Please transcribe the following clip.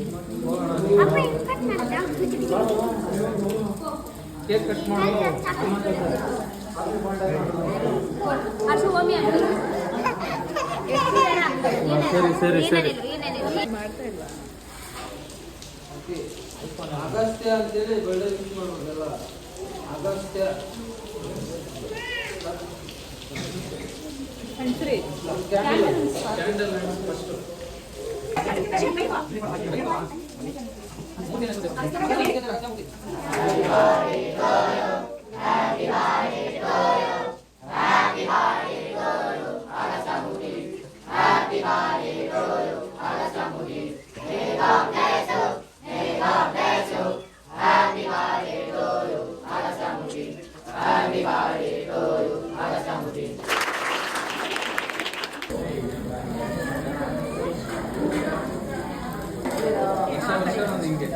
ಅಪ್ಪ ಇದು ಕಟ್ ಮಾಡ್ತಾ ಕೇಕ್ ಕಟ್ ಮಾಡು. ಅರ್ಶು ಒಮ್ಮೆ ಸರಿ ಸರಿ ಅಗಸ್ತ್ಯ ಅಂತೇಳಿ ಬೆಳೆ ಯೂಸ್ ಮಾಡೋದೆಲ್ಲ ಅಗಸ್ತ್ಯ ಕ್ಯಾಂಡಲ್ ಫಸ್ಟ್ ಹಿಂಗೆ